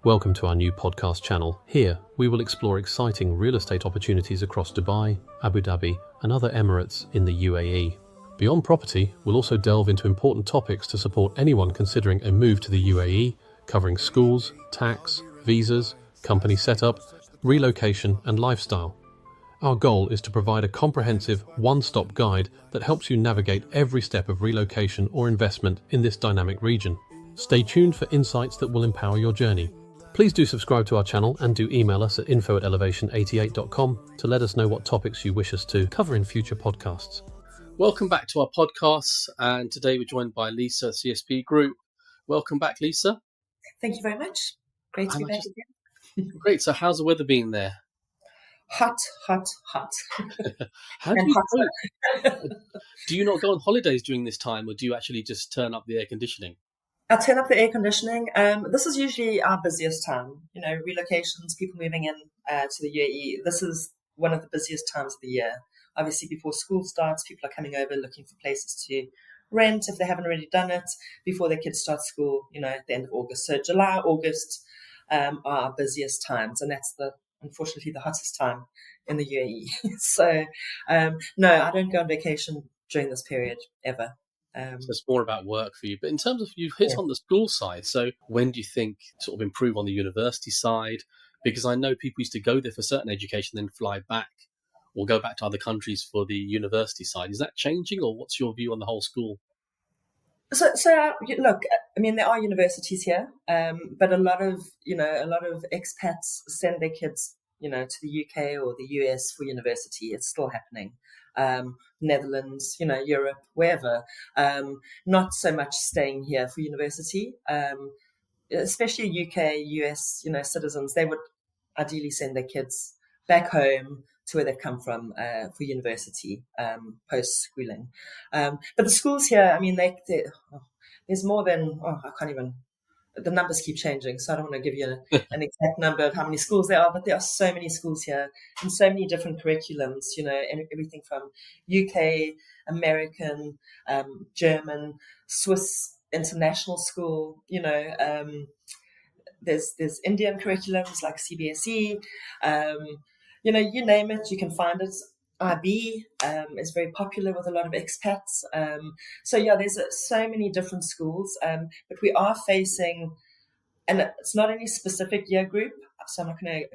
Welcome to our new podcast channel. Here, we will explore exciting real estate opportunities across Dubai, Abu Dhabi, and other Emirates in the UAE. Beyond property, we'll also delve into important topics to support anyone considering a move to the UAE, covering schools, tax, visas, company setup, relocation, and lifestyle. Our goal is to provide a comprehensive, one-stop guide that helps you navigate every step of relocation or investment in this dynamic region. Stay tuned for insights that will empower your journey. Please do subscribe to our channel and do email us at info@elevation88.com to let us know what topics you wish us to cover in future podcasts. Welcome back to our podcast, and today we're joined by Lisa, CSP Group. Welcome back, Lisa. Thank you very much. Great to be back again. Great. So how's the weather been there? Hot. How do do you not go on holidays during this time, or do you actually just turn up the air conditioning? I'll turn up the air conditioning. This is usually our busiest time. Relocations, people moving in to the UAE. This is one of the busiest times of the year. Obviously, before school starts, people are coming over looking for places to rent if they haven't already done it before their kids start school, at the end of August. So July, August are our busiest times, and that's unfortunately the hottest time in the UAE. So, no, I don't go on vacation during this period ever. So it's more about work for you. But in terms of, you've hit on the school side. So when do you think sort of improve on the university side? Because I know people used to go there for certain education, then fly back or go back to other countries for the university side. Is that changing, or what's your view on the whole school? So look, I mean, there are universities here, but a lot of expats send their kids, to the UK or the US for university. It's still happening. Netherlands, Europe, wherever. Not so much staying here for university. Especially UK, US, citizens, they would ideally send their kids back home to where they've come from for university post-schooling. But the schools here, I mean, there's more than, I can't even, the numbers keep changing, so I don't want to give you an exact number of how many schools there are, but there are so many schools here and so many different curriculums, everything from UK, American, German, Swiss international school, there's Indian curriculums like CBSE, you name it, you can find it. IB is very popular with a lot of expats. So there's so many different schools, but we are facing, and it's not any specific year group, so I'm not going to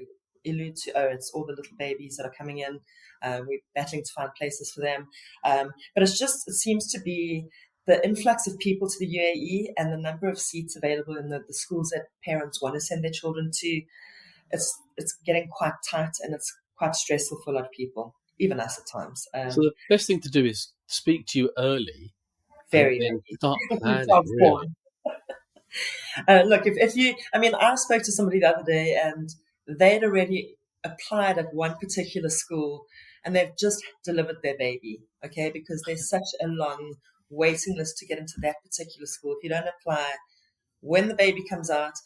allude to, it's all the little babies that are coming in. We're battling to find places for them. But it seems to be the influx of people to the UAE and the number of seats available in the schools that parents want to send their children to. It's getting quite tight, and it's quite stressful for a lot of people, even us at times. So the best thing to do is speak to you early. Very start planning. Really. Look, I spoke to somebody the other day, and they'd already applied at one particular school, and they've just delivered their baby, okay, because there's such a long waiting list to get into that particular school. If you don't apply when the baby comes out,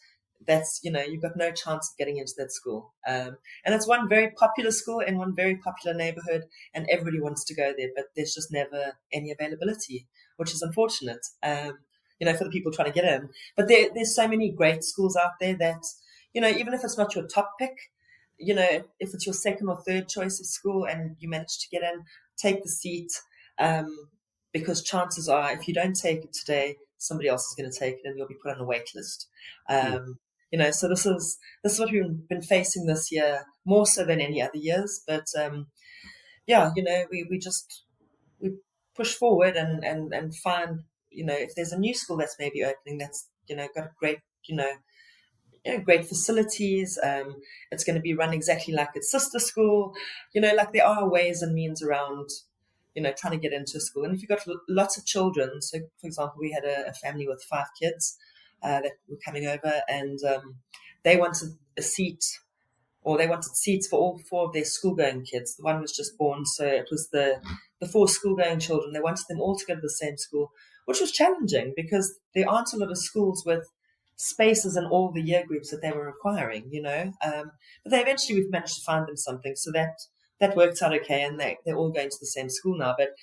that's, you've got no chance of getting into that school. And it's one very popular school in one very popular neighborhood, and everybody wants to go there, but there's just never any availability, which is unfortunate, for the people trying to get in. But there's so many great schools out there that, even if it's not your top pick, if it's your second or third choice of school and you manage to get in, take the seat, because chances are, if you don't take it today, somebody else is going to take it and you'll be put on a wait list. So this is what we've been facing this year, more so than any other years. But we push forward and find, if there's a new school that's maybe opening that's got a great great facilities. It's going to be run exactly like its sister school. Like there are ways and means around trying to get into a school. And if you've got lots of children, so for example, we had a family with 5 kids that were coming over, and they wanted a seat, or they wanted seats for all 4 of their school-going kids. The one was just born, so it was the 4 school-going children. They wanted them all to go to the same school, which was challenging because there aren't a lot of schools with spaces in all the year groups that they were requiring, But we've managed to find them something, so that worked out okay, and they're all going to the same school now. But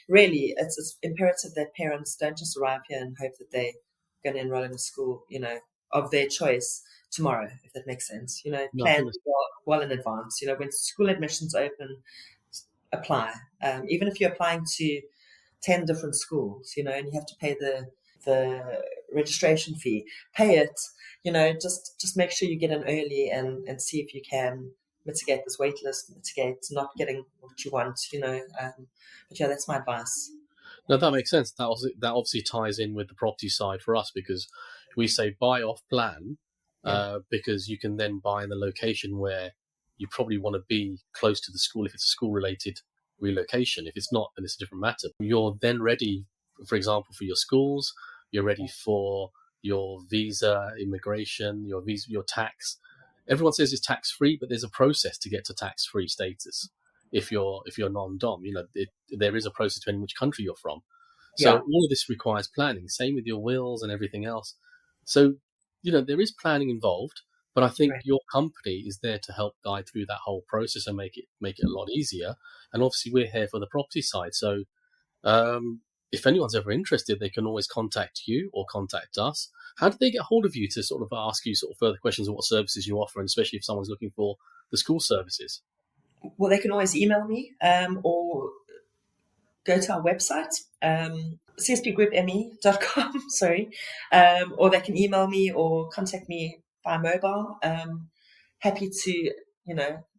really, it's imperative that parents don't just arrive here and hope that they're going to enroll in a school, of their choice, tomorrow, if that makes sense. No, I Plan think well in advance. When school admissions open, apply. Even if you're applying to 10 different schools, and you have to pay the registration fee, pay it. Just make sure you get in early and see if you can mitigate this wait list, mitigate not getting what you want. But yeah, that's my advice. No, that makes sense. That obviously ties in with the property side for us, because we say buy off plan, because you can then buy in the location where you probably want to be close to the school if it's a school related relocation. If it's not, then it's a different matter. You're then ready, for example, for your schools. You're ready for your visa, immigration, your visa, your tax. Everyone says it's tax free, but there's a process to get to tax free status. If you're non-dom, there is a process depending which country you're from. So all of this requires planning. Same with your wills and everything else. So there is planning involved, but I think your company is there to help guide through that whole process and make it a lot easier. And obviously, we're here for the property side. So if anyone's ever interested, they can always contact you or contact us. How do they get hold of you to sort of ask you sort of further questions on what services you offer, and especially if someone's looking for the school services? Well, they can always email me or go to our website, cspgroupme.com, sorry, or they can email me or contact me by mobile. Happy to,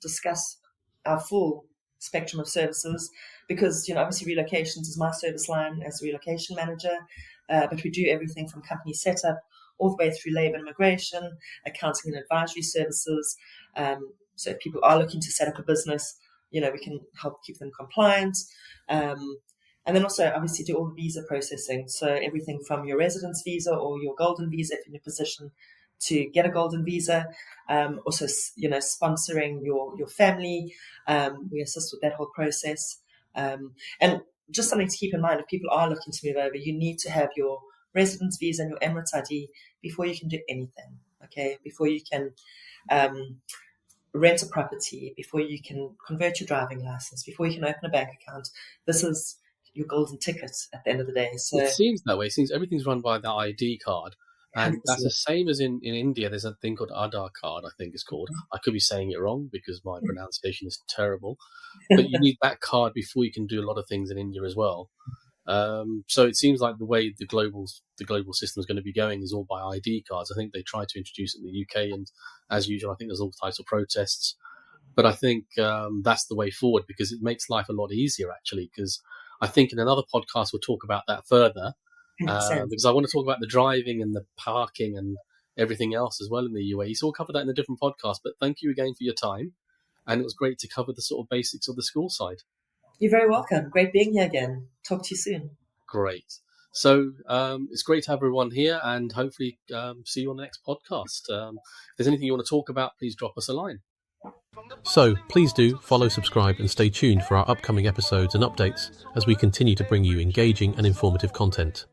discuss our full spectrum of services, because, obviously relocations is my service line as a relocation manager, but we do everything from company setup all the way through labour and immigration, accounting and advisory services. So if people are looking to set up a business, we can help keep them compliant. And then also obviously do all the visa processing. So everything from your residence visa or your golden visa, if you're in a position to get a golden visa. Also, sponsoring your family. We assist with that whole process. And just something to keep in mind, if people are looking to move over, you need to have your residence visa and your Emirates ID before you can do anything, okay? Before you can rent a property, before you can convert your driving license, before you can open a bank account. This is your golden ticket at the end of the day. So it seems that way. It seems everything's run by the ID card. And 100%. That's the same as in India. There's a thing called Aadhaar card, I think it's called. I could be saying it wrong because my pronunciation is terrible. But you need that card before you can do a lot of things in India as well. So it seems like the way the global system is going to be going is all by ID cards. I think they tried to introduce it in the UK, and as usual, I think there's all types of protests. But I think that's the way forward, because it makes life a lot easier, actually, because I think in another podcast we'll talk about that further. Because I want to talk about the driving and the parking and everything else as well in the UAE. So we'll cover that in a different podcast. But thank you again for your time. And it was great to cover the sort of basics of the school side. You're very welcome. Great being here again. Talk to you soon. Great. So it's great to have everyone here, and hopefully see you on the next podcast. If there's anything you want to talk about, please drop us a line. So please do follow, subscribe and stay tuned for our upcoming episodes and updates as we continue to bring you engaging and informative content.